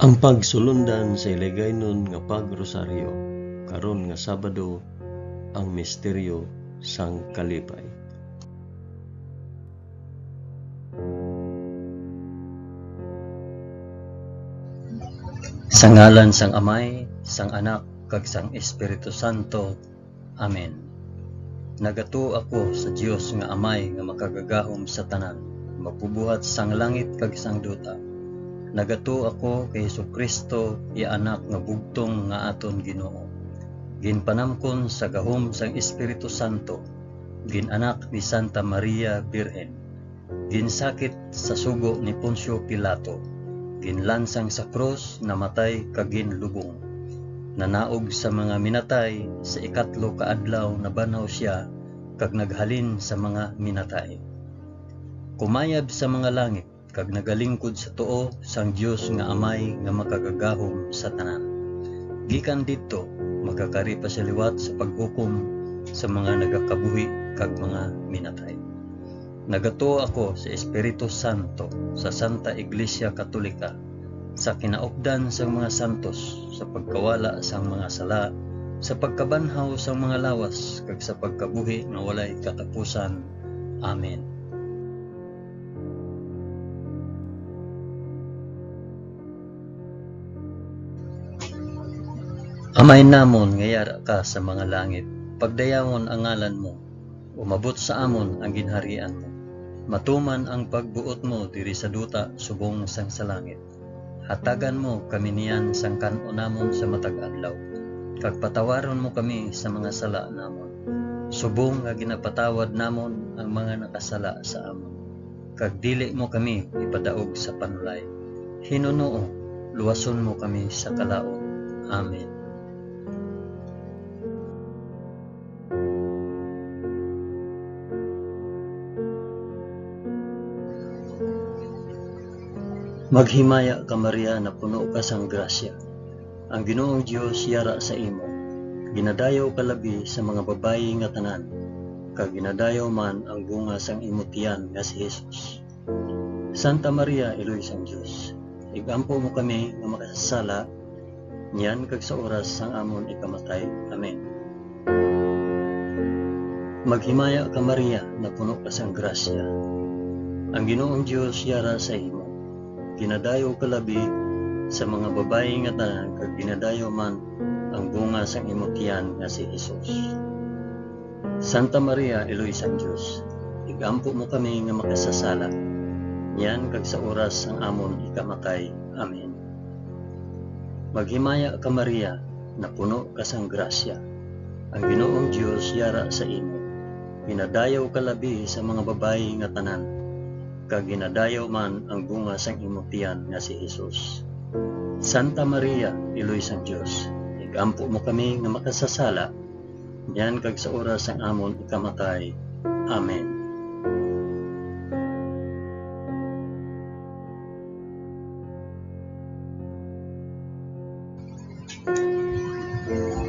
Ang pagsulundan sa iligaynon nga pagrosaryo karon nga Sabado ang misteryo sang kalipay. Sa ngalan sang Amay, sang Anak, kag sang Espiritu Santo. Amen. Nagato ako sa Dios nga Amay nga makagagahom sa tanan, mapubuhat sang langit kag sang duta. Nagato ako kay Jesucristo, ya anak nga bugtong nga aton Ginoo. Ginpanamkon sa gahom sang Espiritu Santo, ginanak ni Santa Maria Birhen. Ginsakit sa sugo ni Poncio Pilato, ginlansang sa krus, namatay kag ginlubong. Nanaog sa mga minatay, sa ikatlo ka adlaw nabanaw siya kag naghalin sa mga minatay. Kumayab sa mga langit kag nagalingkod sa tuo sang Dios nga Amay nga makagagahom sa tanan. Gikan didto makakari pa sa liwat sa paghukom sa mga nagakabuhi kag mga minatay. Nagato ako sa Espiritu Santo, sa Santa Iglesia Katolika, sa kinaupdan sang mga santos, sa pagkawala sang mga sala, sa pagkabanhaw sang mga lawas, kag sa pagkabuhi nga walay katapusan. Amen. Amay namon nga yara ka sa mga langit, pagdayawon ang ngalan mo, umabot sa amon ang ginharian mo. Matuman ang pagbuot mo diri sa duta subong sang sa langit. Hatagan mo kami niyan sang kan-o namon sa matag adlaw. Kag patawaron mo kami sa mga sala namon, subong nga ginapatawad namon ang mga nakasala sa amon. Kag dili mo kami ipadaog sa panulay. Hinunoo, luwason mo kami sa kalaot. Amen. Maghimaya ka Maria na puno ka sang grasya. Ang Ginoong Dios yara sa imo. Ginadayaw ka labi sa mga babayi nga tanan, kag ginadayaw man ang bunga sang imo tiyan nga si Jesus. Santa Maria, Iloy sang Dios, igampo mo kami nga makasasala, niyan kag sa oras sang amon ikamatay. Amen. Maghimaya ka Maria na puno ka sang grasya. Ang Ginoong Dios yara sa imo. Ginadayo ka labi sa mga babayi nga tanan, kag ginadayo man ang bunga sang imo tiyan nga si Jesus. Santa Maria, Iloy sang Dios, igampo mo kami nga makasasala, niyan kag sa oras sang amon ikamatay. Amen. Maghimaya ka Maria na puno ka sang grasya. Ang Ginoong Dios yara sa imo. Ginadayo ka labi sa mga babayi nga tanan, kag ginadayaw man ang bunga sang imo tiyan nga si Jesus. Santa Maria, Iloy sang Dios, igampo mo kami nga makasasala, yan kag sa oras sang amon ikamatay. Amen.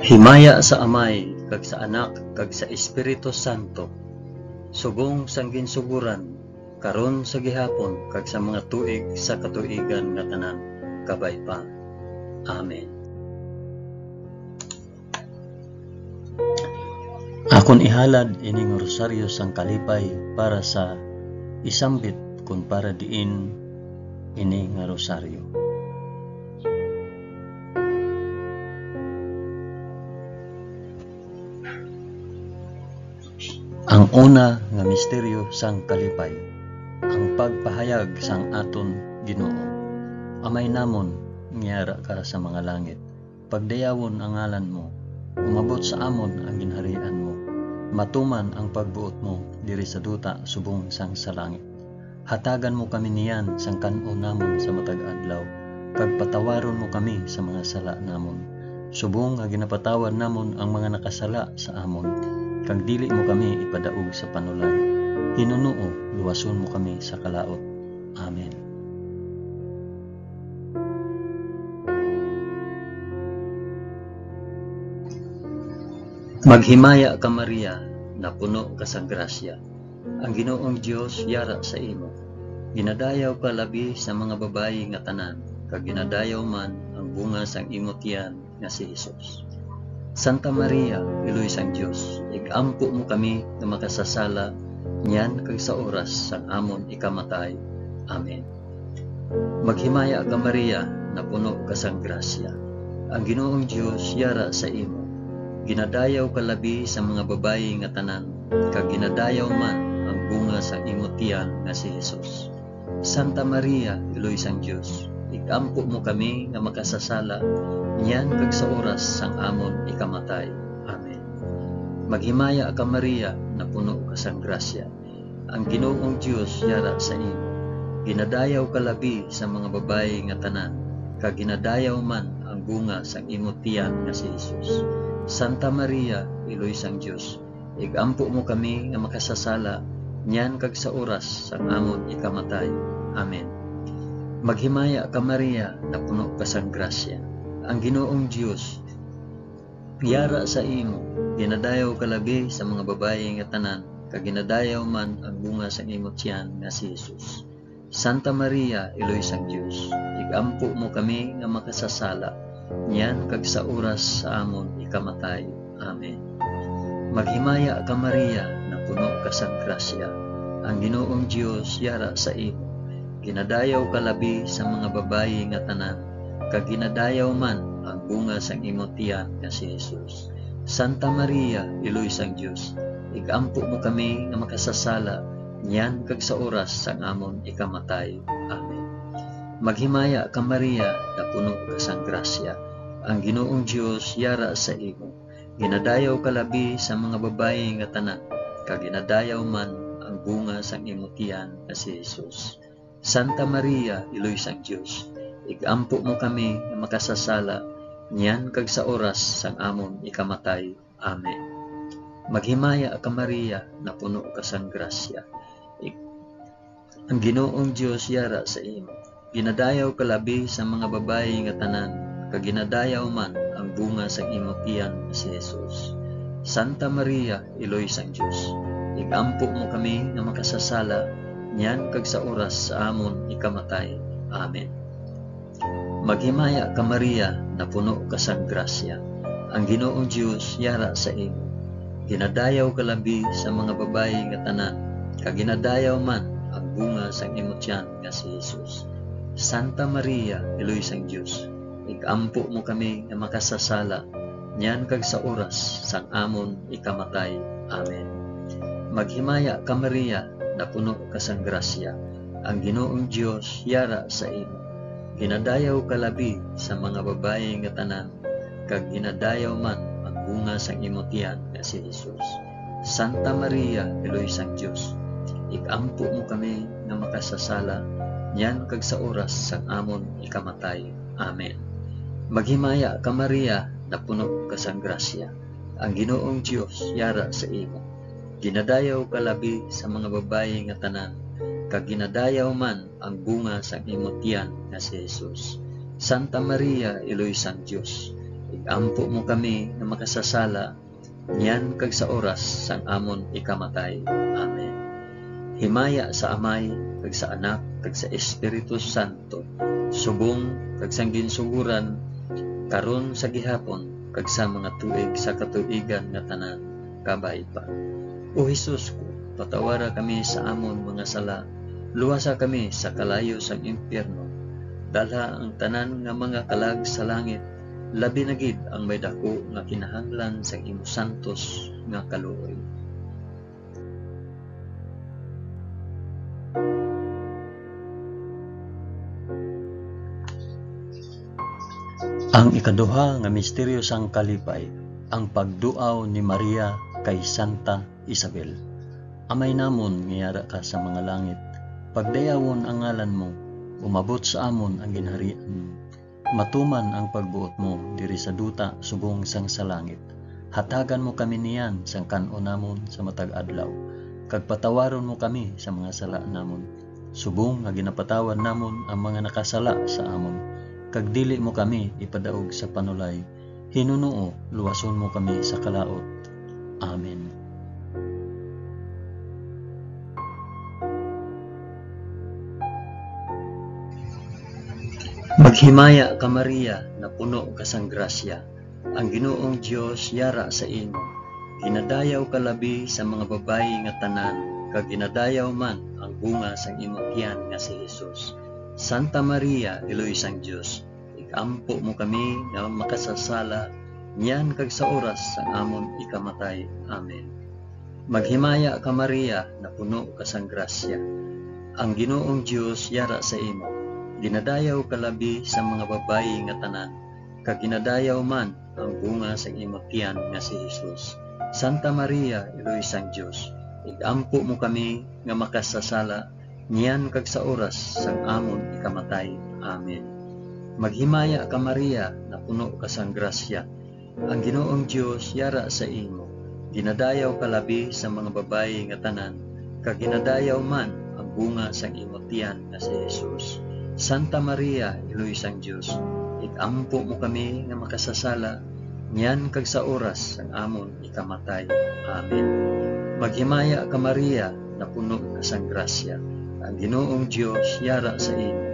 Himaya sa Amay, kag sa Anak, kag sa Espiritu Santo, subong sang ginsuguran, karon sa gihapon kag sa mga tuig sa katuigan nga tanan, kabay pa. Amen. Akon ihalad ining rosaryo sang kalipay para sa isambit kun para diin ini nga rosaryo. Ang una nga misteryo sang kalipay, ang pagpahayag sang aton Ginoo. Amay namon, ngiyara ka sa mga langit, pagdayawon ang ngalan mo, umabot sa amon ang ginharian mo, matuman ang pagbuot mo diri sa duta subong sang sa langit. Hatagan mo kami niyan sang kan-o namon sa matag adlaw, kag patawaron mo kami sa mga sala namon, subong nga ginapatawad namon ang mga nakasala sa amon, kag dili mo kami ipadaog sa panulay. Hinunoo, luwason mo kami sa kalaot. Amen. Maghimaya ka Maria na puno ka sang grasya. Ang Ginoong Dios yara sa imo. Ginadayaw ka labi sa mga babayi nga tanan, kag ginadayaw man ang bunga sang imong tiyan nga si Hesus. Santa Maria, Iloy sang Dios, igampo mo kami nga makasasala niyan kag sa oras sang amon ikamatay. Amen. Maghimaya ka Maria, na puno ka sang grasya. Ang Ginoong Dios yara sa imo. Ginadayaw ka labi sa mga babayi nga tanan, kag ginadayaw man ang bunga sa imo tiyan nga si Hesus. Santa Maria, Iloy sang Dios, igampo mo kami nga makasasala niyan kag sa oras sang amon ikamatay. Amen. Maghimaya ka Maria, na puno ka sang grasya. Ang Ginoong Dios yara sa imo. Ginadayaw ka labi sa mga babayi nga tanan, kag ginadayaw man ang bunga sang imo tiyan nga si Hesus. Santa Maria, Iloy sang Dios, igampo mo kami nga makasasala niyan kag sa oras sang amon ikamatay. Amen. Maghimaya ka Maria, na puno ka sang grasya. Ang Ginoong Dios yara sa imo. Ginadayaw ka labi sa mga babayi nga tanan, kag ginadayaw man ang bunga sang imo tiyan nga si Hesus. Santa Maria, Iloy sang Dios, igampo mo kami nga makasasala niyan kag sa oras sa amon ikamatay. Amen. Maghimaya ka Maria, na puno ka sang grasya. Ang Ginoong Dios yara sa imo. Ginadayaw ka labi sa mga babayi nga tanan, kag ginadayaw man ang bunga sang imo tiyan nga si Hesus. Santa Maria, Iloy sang Dios, igampo mo kami nga makasasala niyan kag sa oras sang amon ikamatay. Amen. Maghimaya ka Maria, na puno ka sang grasya. Ang Ginoong Dios yara sa imo. Ginadayaw ka labi sa mga babayi nga tanan, kag ginadayaw man ang bunga sang imo tiyan nga si Hesus. Santa Maria, Iloy sang Dios, igampo mo kami nga makasasala niyan kag sa oras sang amon ikamatay. Amen. Maghimaya ka Maria, na puno ka sang grasya. Ang Ginoong Dios yara sa imo. Ginadayaw ka labi sa mga babayi nga tanan, kag ginadayaw man ang bunga sang imo tiyan si Hesus. Santa Maria, Iloy sang Dios, igampo mo kami nga makasasala niyan kag sa oras sa amon ikamatay. Amen. Maghimaya ka Maria, na puno ka sang grasya. Ang Ginoong Dios yara sa imo. Ginadayaw ka labi sa mga babayi nga tanan, kag ginadayaw man ang bunga sang imo tiyan nga si Hesus. Santa Maria, Iloy sang Dios, igampo mo kami nga makasasala niyan kag sa oras sang amon ikamatay. Amen. Maghimaya ka Maria, na puno ka sang grasya. Ang Ginoong Dios yara sa imo. Ginadayaw ka labi sa mga babayi nga tanan, kag ginadayaw man ang bunga sang imo tiyan nga si Hesus. Santa Maria, Iloy sang Dios, igampo mo kami nga makasasala niyan kag sa oras sang amon ikamatay. Amen. Maghimaya ka Maria, na puno ka sang grasya. Ang Ginoong Dios yara sa imo. Ginadayaw ka labi sa mga babayi nga tanan, kag ginadayaw man ang bunga sang imo tiyan nga si Hesus. Santa Maria, Iloy sang Dios, igampo mo kami nga makasasala niyan kag sa oras sang amon ikamatay. Amen. Himaya sa Amay, kag sa Anak, kag sa Espiritu Santo, subong kag sang ginsuguran, karon sa gihapon, kag sa mga tuig sa katuigan nga tanan, kabay pa. O Hesus ko, patawara kami sa amon mga sala, luwasa kami sa kalayo sang impyerno, dalha ang tanan nga mga kalag sa langit, labi na gid ang may dako nga kinahanglan sang imo santos nga kaluoy. Ang ikaduha nga misteryo sang kalipay, ang pagduaw ni Maria kay Santa Isabel. Amay namon ngiyara ka sa mga langit, pagdayawon ang ngalan mo, umabot sa amon ang ginharian mo. Matuman ang pagbuot mo diri sa duta subong sang sa langit. Hatagan mo kami niyan sang kan-o namon sa matag adlaw, kag patawaron mo kami sa mga sala namon, subong nga ginapatawad namon ang mga nakasala sa amon. Kag dili mo kami ipadaog sa panulay, hinunuo luwason mo kami sa kalaot. Amen. Maghimaya ka Maria, na puno ka sang grasya, ang Ginoong Dios yara sa imo. Ginadayaw ka labi sa mga babayi nga tanan, kag ginadayaw man ang bunga sang imong tiyan nga si Jesus. Santa Maria, Iloy sang Dios, ikampo mo kami nga makasasala, niyan kag sa oras sang amon ikamatay. Amen. Maghimaya ka Maria, na puno ka sang grasya, ang Ginoong Dios yara sa imo. Ginadayaw ka labi sa mga babayi nga tanan, kag ginadayaw man ang bunga sa imong tiyan nga si Jesus. Santa Maria, Iloy sang Dios, igampo mo kami nga makasasala, niyan kag sa oras sang amon ikamatay. Amen. Maghimaya ka Maria, na puno ka sang grasya, ang Ginoong Dios yara sa imo. Ginadayaw ka labi sa mga babayi nga tanan, kag ginadayaw man ang bunga sang imong tiyan nga si Jesus. Santa Maria, Iloy sang Dios, igampo mo kami nga makasasala, niyan kag sa oras sang amon ikamatay. Amen. Maghimaya ka Maria, na puno ka sang grasya, ang Ginoong Dios yara sa imo.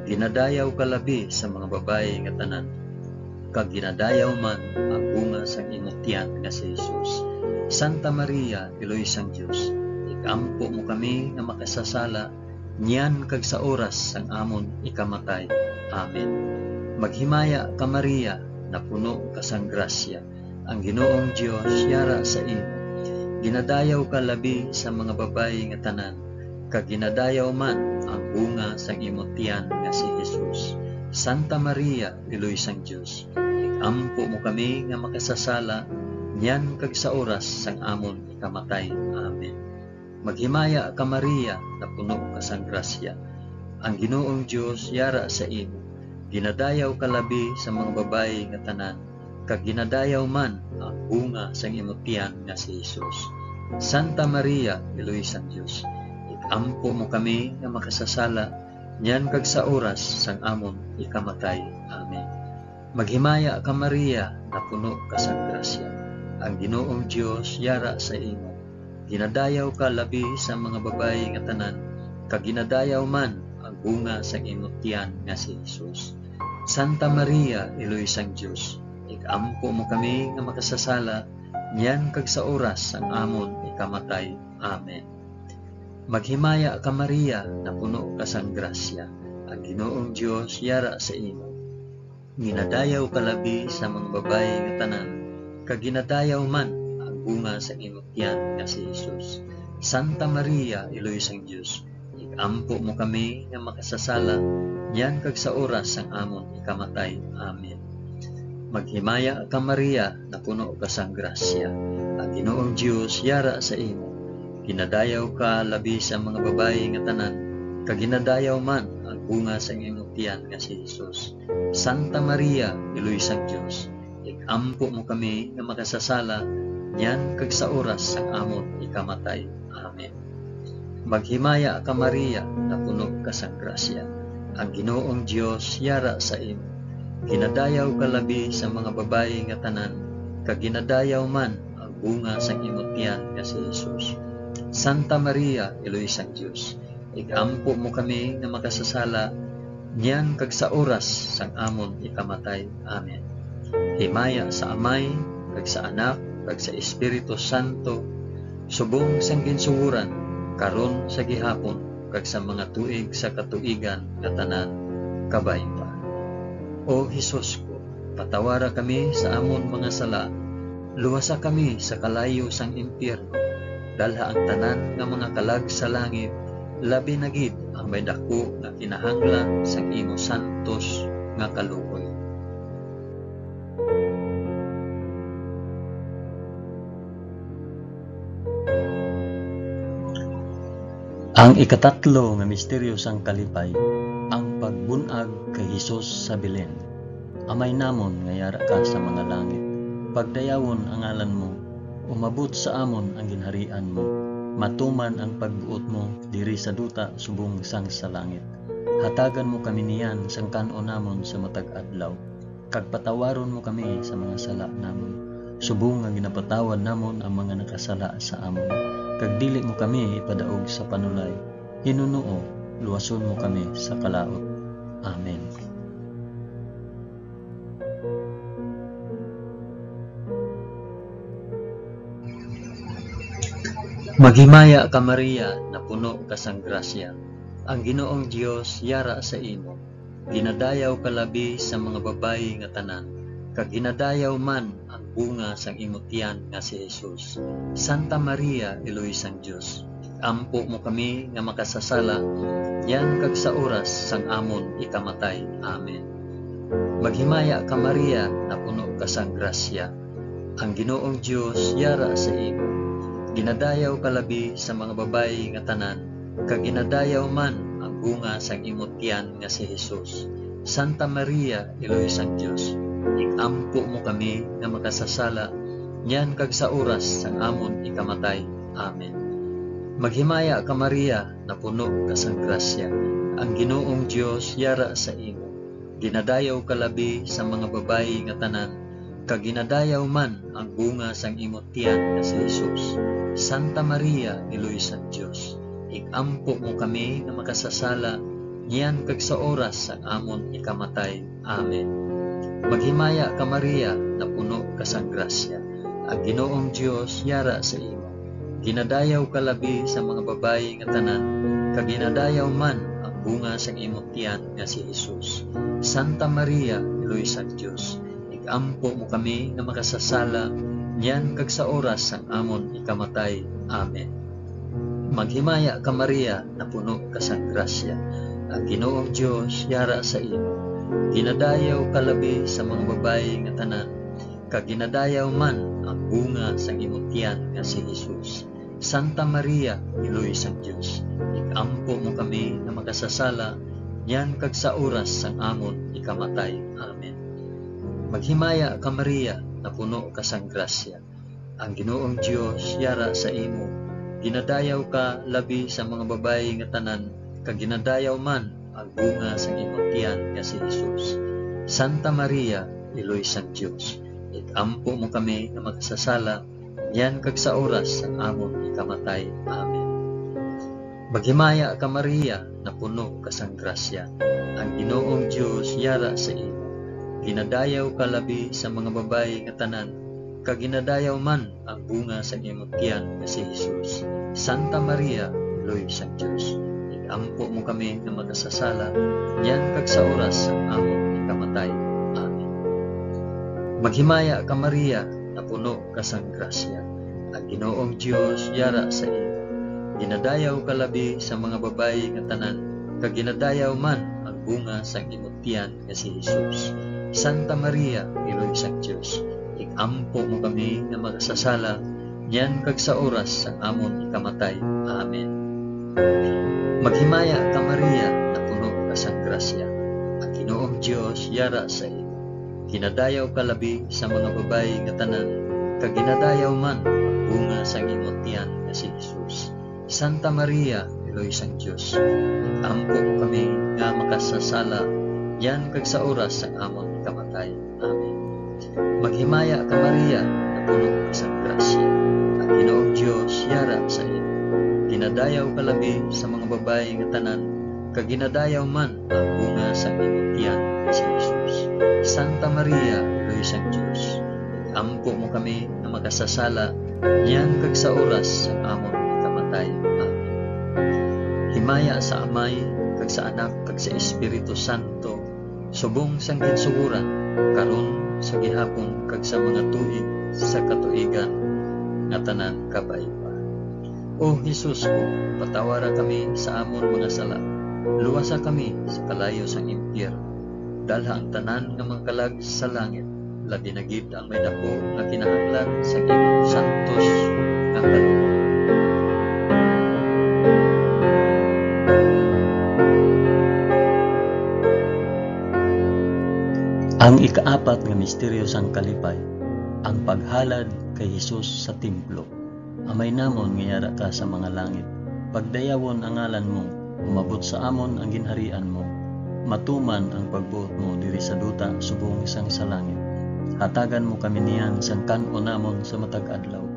Ginadayaw ka labi sa mga babayi nga tanan, kag ginadayaw man ang bunga sang imong tiyan nga si Jesus. Santa Maria, Iloy sang Dios, igampo mo kami nga makasasala, niyan kag sa oras sang amon ikamatay. Amen. Maghimaya ka Maria, na puno ka sang grasya, ang Ginoong Dios yara sa imo. Ginadayaw ka labi sa mga babayi nga tanan, kag ginadayaw man ang bunga sang imong tiyan nga si Jesus. Santa Maria, Iloy sang Dios, igampo mo kami nga makasasala, niyan kag sa oras sang amon ikamatay. Amen. Maghimaya ka Maria, na puno ka sang grasya, ang Ginoong Dios yara sa imo. Ginadayaw ka labi sa mga babayi nga tanan, kag ginadayaw man ang bunga sang imong tiyan nga si Jesus. Santa Maria, Iloy sang Dios, igampo mo kami nga makasasala, niyan kag sa oras sang amon ikamatay. Amen. Maghimaya ka Maria, na puno ka sang grasya, ang Ginoong Dios yara sa imo. Ginadayaw ka labi sa mga babayi nga tanan, kag ginadayaw man ang bunga sang imong tiyan nga si Jesus. Santa Maria, Iloy sang Dios, igampo mo kami nga makasasala, niyan kag sa oras sang amon ikamatay. Amen. Maghimaya ka Maria, na puno ka sang grasya, ang Ginoong Dios yara sa imo. Ginadayaw ka labi sa mga babayi nga tanan, kag ginadayaw man bunga sa imong tiyan nga si Jesus. Santa Maria, Iloy sang Dios, igampo mo kami nga makasasala, niyan kag sa oras sang amon ikamatay. Amen. Maghimaya ka Maria, na puno ka sang grasya, ang Ginoong Dios yara sa imo. Ginadayaw ka labi sa mga babayi nga tanan, kag ginadayaw man ang bunga sa imong tiyan nga si Jesus. Santa Maria, Iloy sang Dios, igampo mo kami nga makasasala, niyan kag sa oras sang amon ikamatay. Amen. Maghimaya ka Maria, na puno ka sang grasya, ang Ginoong Dios yara sa imo. Ginadayaw ka labi sa mga babayi nga tanan, kag ginadayaw man ang bunga sang imong tiyan nga si Jesus. Santa Maria, Iloy sang Dios, igampo mo kami nga makasasala, niyan kag sa oras sang amon ikamatay. Amen. Himaya sa Amay, kag sa Anak, kag sa Espiritu Santo, subong sang ginsuhuran, karon sa gihapon, kag sa mga tuig sa katuigan nga tanan, kabay pa. O Hesus ko, patawara kami sa amon mga sala, luwasa kami sa kalayo sang impyerno, dalha ang tanan nga mga kalag sa langit, labi na gid ang may dako nga kinahanglan sang imo santos nga kaluoy. Ang ikatatlo nga misteryo sang kalipay, ang pagbunag kay Hesus sa Belen. Amay namon nga yara ka sa mga langit, pagdayawon ang ngalan mo, umabot sa amon ang ginharian mo, matuman ang pagbuot mo diri sa duta subong sang sa langit. Hatagan mo kami niyan sang kanon namon sa matag adlaw, kag patawaron mo kami sa mga sala namon, subong nga ginapatawad namon ang mga nakasala sa amon. Kag dili mo kami ipadaog sa panulay, Hinunuo, luwason mo kami sa kalaot. Amen. Maghimaya ka Maria, na puno ka sang grasya. Ang Ginoong Dios yara sa imo. Ginadayaw ka labi sa mga babayi nga tanan, kag ginadayaw man ang bunga sang imong tiyan nga si Jesus. Santa Maria, Eloy sang Dios, ampo mo kami nga makasasala, yan kag sa oras sang amon ikamatay. Amen. Maghimaya ka Maria, na puno ka sang grasya. Ang Ginoong Dios yara sa imo. Ginadayaw ka labi sa mga babayi nga tanan, kag ginadayaw man ang bunga sang imong tiyan nga si Jesus. Santa Maria, Eloy sang Dios, ikampo mo kami nga makasasala, yan kag sa oras sang amon ikamatay. Amen. Maghimaya ka Maria, na puno ka sang grasya. Ang Ginoong Dios yara sa imo. Ginadayaw ka labi sa mga babayi nga tanan, kag ginadayaw man ang bunga sang imong tiyan nga si Jesus. Santa Maria, Eloy sang Dios, ikampo mo kami nga makasasala, yan kag sa oras sang amon ikamatay. Amen. Maghimaya ka Maria, na puno ka sang grasya. Ang Ginoong Dios yara sa imo. Ginadayaw ka labi sa mga babayi nga tanan, kag ginadayaw man ang bunga sang imong tiyan nga si Jesus. Santa Maria, Eloy sang Dios, ikampo mo kami nga makasasala, yan kag sa oras sang amon ikamatay. Amen. Maghimaya ka Maria, na puno ka sang grasya. Ang Ginoong Dios yara sa imo. Ginadayaw ka labi sa mga babayi nga tanan, kag ginadayaw man ang bunga sang imong tiyan nga si Jesus. Santa Maria, Eloy sang Dios, ikampo mo kami nga makasasala, yan kag sa oras sang amon ikamatay. Amen. Maghimaya ka Maria, na puno ka sang grasya. Ang Ginoong Dios yara sa imo. Ginadayaw ka labi sa mga babayi nga tanan, kag ginadayaw man ang bunga sang imong tiyan nga si Jesus. Santa Maria, Eloy sang Dios, ikampo mo kami nga makasasala, yan kag sa oras sang amon ikamatay. Amen. Maghimaya ka Maria, na puno ka sang grasya. Ang Ginoong Dios yara sa imo. Ginadayaw ka labi sa mga babayi nga tanan, kag ginadayaw man ang bunga sa imong tiyan nga si Jesus. Santa Maria, Eloy sang Dios, ikampo mo kami nga makasasala, yan kag sa oras sang amon ikamatay. Amen. Maghimaya ka Maria, na puno ka sang grasya. Ang Ginoong Dios yara sa imo. Ginadayaw ka labi sa mga babayi nga tanan, kag ginadayaw man ang bunga sang imong tiyan nga si Jesus. Santa Maria, Eloy sang Dios, ikampo mo kami nga makasasala, yan kag sa oras sang amon ikamatay. Amen. Maghimaya ka Maria, na puno ka sang grasya. Ang Ginoong Dios yara sa imo. Ginadayaw ka labi sa mga babayi nga tanan, kag ginadayaw man ang bunga sang imong tiyan nga si Jesus. Santa Maria, Eloy sang Dios, ikampo mo kami nga makasasala, yan kag sa oras sang amon ikamatay. Amen. Maghimaya ka Maria, na puno ka sang grasya. Ang Ginoong Dios yara sa imo. Ginadayaw ka labi sa mga babayi nga tanan, kag ginadayaw man ang bunga sang imong tiyan nga si Jesus. Santa Maria, Eloy sang Dios, ikampo mo kami nga makasasala, yan kag sa oras sang amon ikamatay. Amen. Himaya sa Amay, kag sa Anak, kag sa Espiritu Santo, subong sang ginsuguran, karon sa gihapon kag sa mga tuig sa katuigan nga tanan kabay-pa. O Jesus ko, patawara kami sa amon mga sala, luwasa kami sa kalayo sang impyerno, dalha ang tanan nga mga kalag sa langit, labi na gid ang may dako nga kinahanglan sa imong santos nga kalooban. Ang ikaapat nga misteryo sang kalipay, ang paghalad kay Jesus sa templo. Amay namon nga yara ka sa mga langit, pagdayawon ang ngalan mo, umabot sa amon ang ginharian mo, matuman ang pagbuot mo diri sa duta subong sang sa langit. Hatagan mo kami niyan sang kan-o namon sa matag adlaw,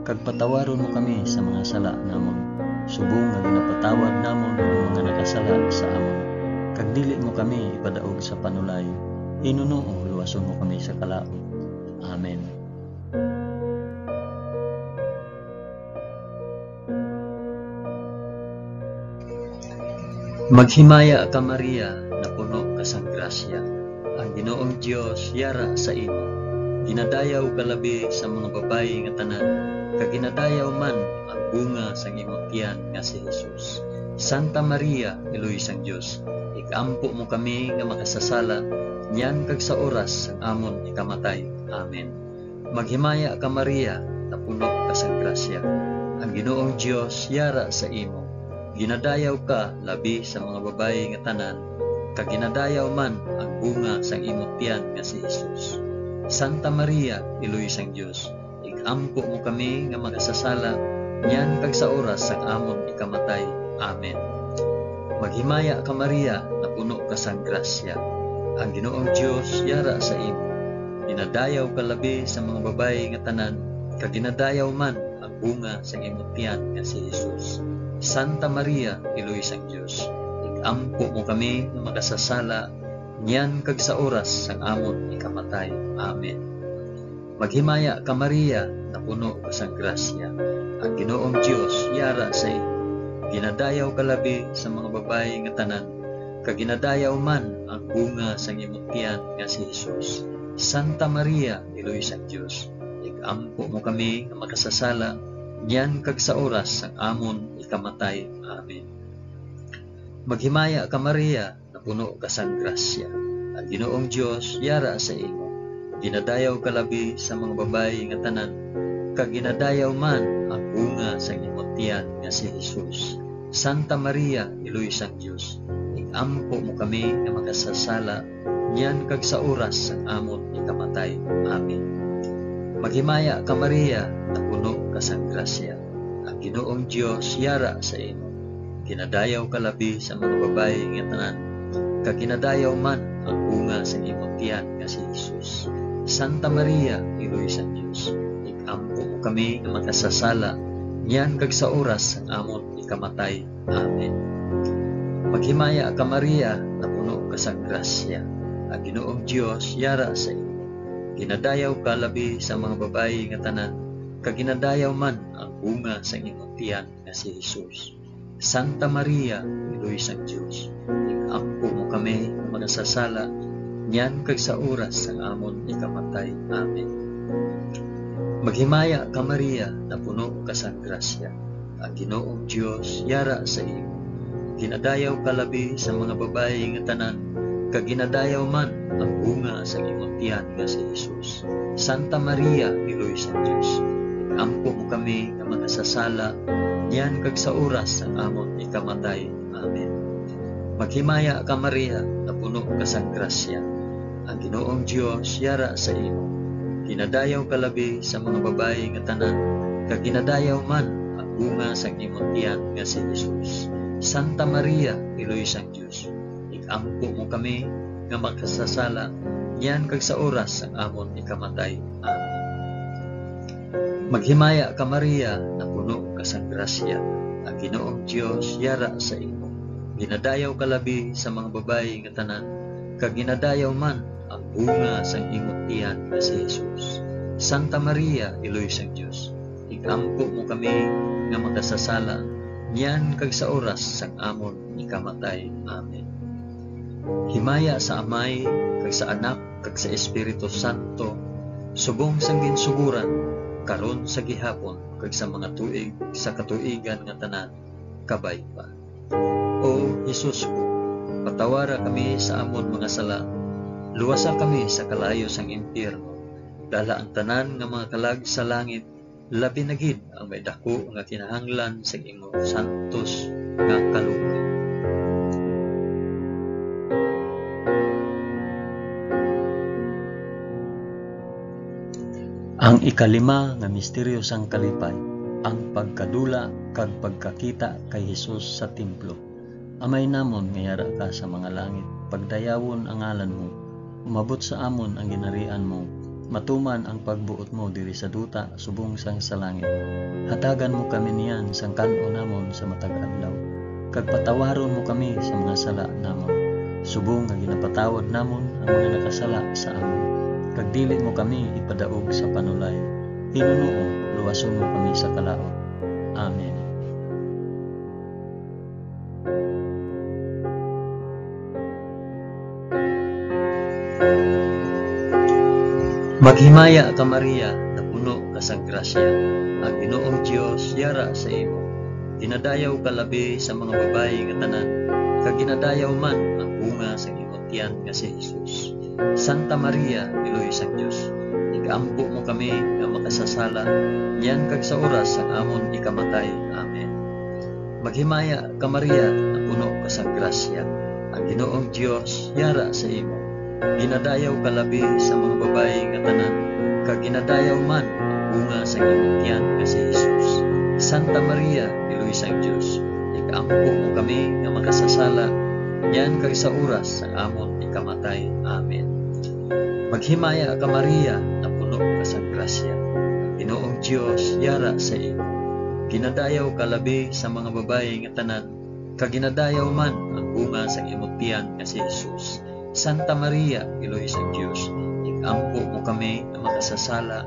kag patawaron mo kami sa mga sala namon, subong nga ginapatawad namon ang mga nakasala sa amon. Kag dili mo kami ipadaog sa panulay, Hinunoo, luwason mo kami sa kalaot. Amen. Maghimaya ka Maria, na puno ka sang grasya. Ang Ginoong Dios yara sa imo. Ginadayaw ka labi sa mga babayi nga tanan, kag ginadayaw man ang bunga sang imong tiyan nga si Jesus. Santa Maria, Iloy sang Dios, ikampo mo kami nga makasasala, niyan kag sa oras sang amon ikamatay. Amen. Maghimaya ka Maria, na puno ka sang grasya. Ang Ginoong Dios yara sa imo. Ginadayaw ka labi sa mga babayi nga tanan, kag ginadayaw man ang bunga sang imong tiyan nga si Jesus. Santa Maria, Iloy sang Dios, ikampo mo kami nga makasasala, niyan kag sa oras sang amon ikamatay. Amen. Maghimaya ka Maria, na puno ka sang grasya. Ang Ginoong Dios yara sa imo. Ginadayaw ka labi sa mga babayi nga tanan, kag ginadayaw man ang bunga sang imong tiyan nga si Jesus. Santa Maria, Iloy sang Dios, ikampo mo kami nga makasasala, niyan kag sa oras sang amon ikamatay. Amen. Maghimaya ka Maria, na puno ka sang grasya. Ang Ginoong Dios yara sa imo. Ginadayaw ka labi sa mga babayi nga tanan, kag ginadayaw man ang bunga sang imong tiyan nga si Jesus. Santa Maria, Iloy sang Dios, ikampo mo kami nga makasasala, niyan kag sa oras sang amon ikamatay. Amen. Maghimaya ka Maria, na puno ka sang grasya. Ang Ginoong Dios yara sa imo. Ginadayaw ka labi sa mga babayi nga tanan, kag ginadayaw man ang bunga sang imong tiyan nga si Jesus. Santa Maria, Iloy sang Dios, ikampo mo kami nga makasasala, niyan kag sa oras sang amon ikamatay. Amen. Maghimaya ka Maria, na puno ka sang grasya. Ang Ginoong Dios yara sa imo. Ginadayaw ka labi sa mga babayi nga tanan, kag ginadayaw man ang bunga sang imong tiyan nga si Jesus. Santa Maria, Iloy sang Dios, ikampo mo kami nga makasasala, niyan kag sa oras sang amon ikamatay. Amen. Maghimaya ka Maria, na puno ka sang grasya. Ang Ginoong Dios yara sa imo. Ginadayaw ka labi sa mga babayi nga tanan, kag ginadayaw man ang bunga sang imong tiyan nga si Jesus. Santa Maria, Iloy sang Dios, ikampo mo kami nga makasasala, niyan kag sa oras sang amon ikamatay. Amen. Maghimaya ka Maria, na puno ka sang grasya. Ang Ginoong Dios yara sa imo. Ginadayaw ka labi sa mga babayi nga tanan, kag ginadayaw man ang bunga sa imong tiyan nga si Jesus. Santa Maria, Iloy sang Dios, ikampo mo kami nga makasasala, niyan kag sa oras sang amon ikamatay. Amen. Maghimaya ka Maria, na puno ka sang grasya. Ang Ginoong Dios yara sa imo. Ginadayaw ka labi sa mga babayi nga tanan, kag ginadayaw man ang bunga sang imong tiyan nga si Jesus. Santa Maria, Iloy sang Dios, ikampo mo kami nga makasasala, niyan kag sa oras sang amon ikamatay. Amen. Maghimaya ka Maria, na puno ka sang grasya. Ang Ginoong Dios yara sa imo. Ginadayaw ka labi sa mga babayi nga tanan, kag ginadayaw man ang bunga sang imong tiyan nga si Jesus. Santa Maria, Iloy sang Dios, ikampo mo kami nga makasasala, niyan kag sa oras sang amon ikamatay. Amen. Himaya sa Amay, kag sa Anak, kag sa Espiritu Santo, subong sang ginsuguran, karon sa gihapon, kag sa mga tuig sa katuigan nga tanan, kabay pa. O Jesus ko, patawara kami sa amon mga sala, luwasa kami sa kalayo sang impyerno, dala ang tanan nga mga kalag sa langit, labi na gid ang may dako nga kinahanglan sa imong santos nga kalugod. Ang ikalima nga misteryo sang kalipay, ang pagkadula kag pagkakita kay Hesus sa templo. Amay namon nga yara ka sa mga langit, pagdayawon ang ngalan mo, umabot sa amon ang ginarian mo, matuman ang pagbuot mo diri sa duta subong sang sa langit. Hatagan mo kami niyan sang kan-o namon sa matag adlaw, kag patawaron mo kami sa mga sala namon, subong nga ginapatawad namon ang mga nakasala sa amon. Kag dili mo kami ipadaog sa panulay, Hinuno, luwason mo kami sa kalaot. Amen. Maghimaya ka Maria, na puno ka sang grasya, ang Ginoong Dios yara sa imo. Ginadayaw ka labi sa mga babayi nga tanan, kag ginadayaw man ang bunga sa imong tiyan nga si Jesus. Santa Maria, Iloy sang Dios, igampo mo kami nga makasasala, yan kag sa oras ang amon ikamatay. Amen. Maghimaya ka Maria, na puno ka sang grasya, ang Ginoong Dios yara sa imo. Ginadayaw ka labi sa mga babayi nga tanan, kag ginadayaw man ang bunga sa imong tiyan nga si Jesus. Santa Maria, Iloy sang Dios, igampo mo kami nga makasasala, yan kag sa oras ang amon ikamatay. Amen. Maghimaya ka Maria, na puno ka sang grasya, ang Ginoong Dios yara sa imo. Ginadayaw ka labi sa mga babayi nga tanan, kag ginadayaw man ang bunga sa imong tiyan nga si Jesus. Santa Maria, Iloy sang Dios, igampo mo kami nga makasasala,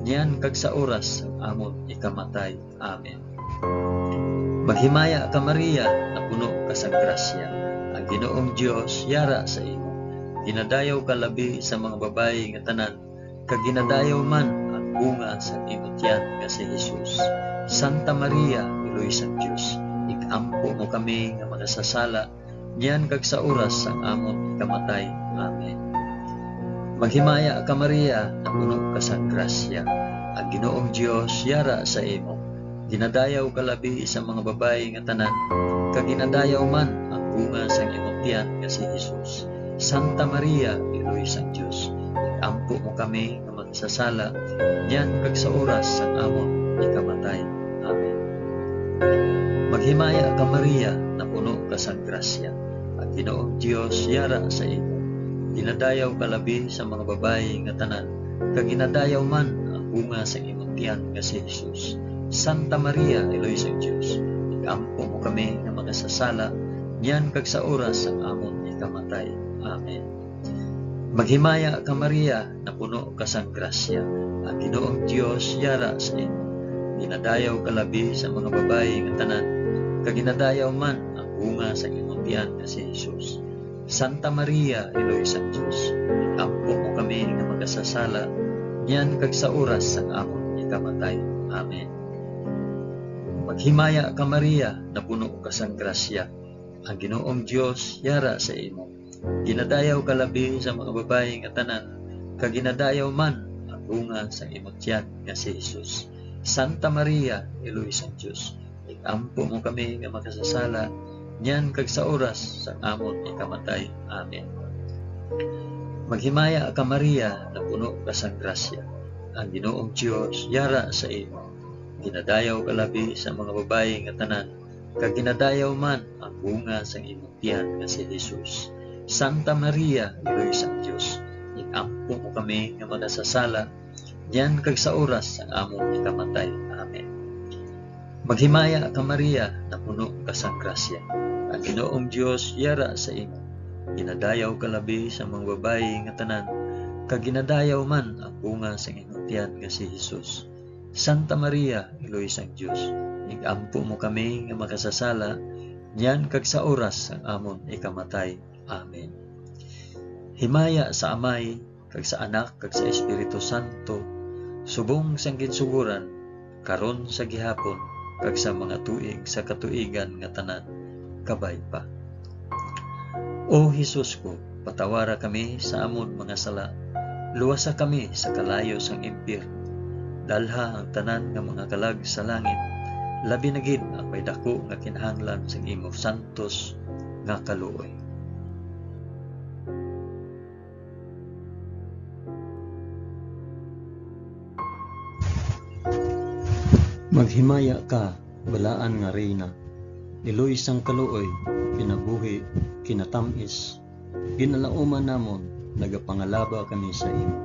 niyan kag sa oras ang amon ikamatay. Amen. Maghimaya ka Maria, na puno ka sang grasya, ang Ginoong Dios yara sa imo. Ginadayaw ka labi sa mga babayi nga tanan, kag ginadayaw man ang bunga sa imong tiyan nga si Jesus. Santa Maria, Iloy sang Dios, igampo mo kami nga makasasala, niyan kag sa oras ang amon ikamatay. Amen. Maghimaya ka Maria, na puno ka sang grasya, ang Ginoong Dios yara sa imo. Ginadayaw ka labi sa mga babayi nga tanan, kag ginadayaw man ang bunga sa imong tiyan nga si Jesus. Santa Maria, Iloy sang Dios, igampo mo kami nga makasasala, niyan kag sa oras ang amon ikamatay. Amen. Maghimaya ka Maria, na puno ka sang grasya, ang Ginoong Dios yara sa imo. Ginadayaw ka labi sa mga babayi nga tanan, kag ginadayaw man ang bunga sa imong tiyan nga si Jesus. Santa Maria, Iloy sang Dios, igampo mo kami nga makasasala, niyan kag sa oras ang amon ikamatay. Amen. Maghimaya ka Maria, na puno ka sang grasya, ang Ginoong Dios yara sa imo. Ginadayaw ka labi sa mga babayi nga tanan, kag ginadayaw man ang bunga sa imong tiyan nga si Jesus. Santa Maria, Iloy sang Dios, igampo mo kami nga makasasala, niyan kag sa oras ang amon ikamatay. Amen. Maghimaya ka Maria, na puno ka sang grasya, ang Ginoong Dios yara sa imo. Ginadayaw ka labi sa mga babayi nga tanan, kag ginadayaw man ang bunga sa imong tiyan nga si Jesus. Santa Maria, Iloy sang Dios, igampo mo kami nga makasasala, niyan kag sa oras sa amon ikamatay. Amen. Maghimaya ka Maria, na puno ka sang grasya, ang Ginoong Dios yara sa imo. Ginadayaw ka labi sa mga babayi nga tanan, kag ginadayaw man ang bunga sa imong tiyan nga si Jesus. Santa Maria, Iloy sang Dios, igampo mo kami nga makasasala, niyan kag sa oras ang amon ikamatay. Amen. Maghimaya ka Maria, na puno ka sang grasya, ang Ginoong Dios yara sa imo. Ginadayaw ka labi sa mga babayi nga tanan, kag ginadayaw man ang bunga sa imong tiyan nga si Jesus. Santa Maria, Iloy sang Dios, igampo mo kami nga makasasala, niyan kag sa oras ang amon ikamatay. Amen. Himaya sa Amay, kag sa Anak, kag sa Espiritu Santo, subong sang ginsuguran, karon sa gihapon, kag sa mga tuig sa katuigan nga tanan, kabay pa. O Jesus ko, patawara kami sa amon mga sala, luwasa kami sa kalayo sang impyerno, dalha ang tanan nga mga kalag sa langit, labi na gid ang may dako nga kinahanglan sa imo santos nga kaluoy. Maghimaya ka, balaan nga reyna, iloy sang kaluoy, kinabuhi, kinatamis, ginalauman namon, nagapangalaba kami sa imo.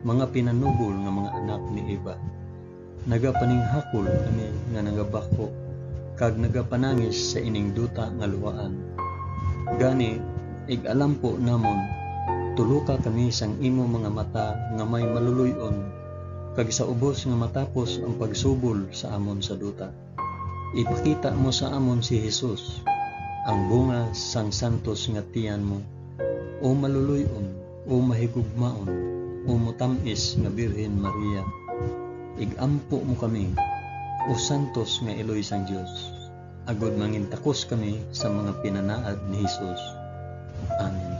Mga pinanubol nga mga anak ni Eva, nagapaninghakol kami nga nagabako, kag nagapanangis sa ining duta nga luwaan. Gani, ig-alampo namon, tuluka kami sang imo mga mata nga may maluluyon, kag sa ubos nga matapos ang pagsubol sa amon sa duta. Ipakita mo sa amon si Jesus, ang bunga sang santos nga tiyan mo, o maluluyon o mahigugmaon, o mutamis nga Birhen Maria, igampo mo kami, o santos nga Eloy sang Dios, agud mangintakos kami sa mga pinanaad ni Hesus. Amen.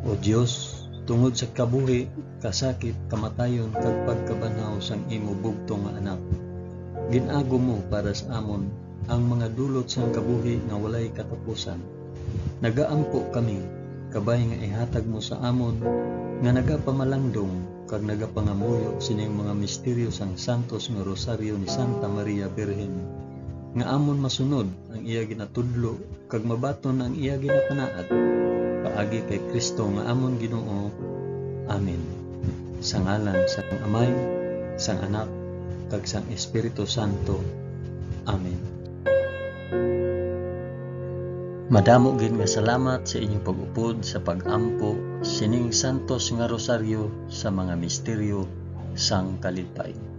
O Dios, tungod sa kabuhi, kasakit, kamatayon, kag pagkabanhaw sang imo bugto nga anak, ginago mo para sa amon ang mga dulot sang kabuhi nga walay katapusan. Nagaampo kami, kabay nga ihatag mo sa amon nga nagapamalandong kag nagapangamuyo sining mga misteryo sang santos nga rosaryo ni Santa Maria Birhen, nga amon masunod ang iya ginatudlo kag mabaton ang iya ginapanaad, paagi kay Kristo nga amon Ginoo. Amen. Sa ngalan sang Amay, sang Anak, kag sang Espiritu Santo. Amen. Madamo gid nga salamat sa inyong pag-upod sa pag-ampo sining santos nga rosaryo sa mga misteryo sang kalipay.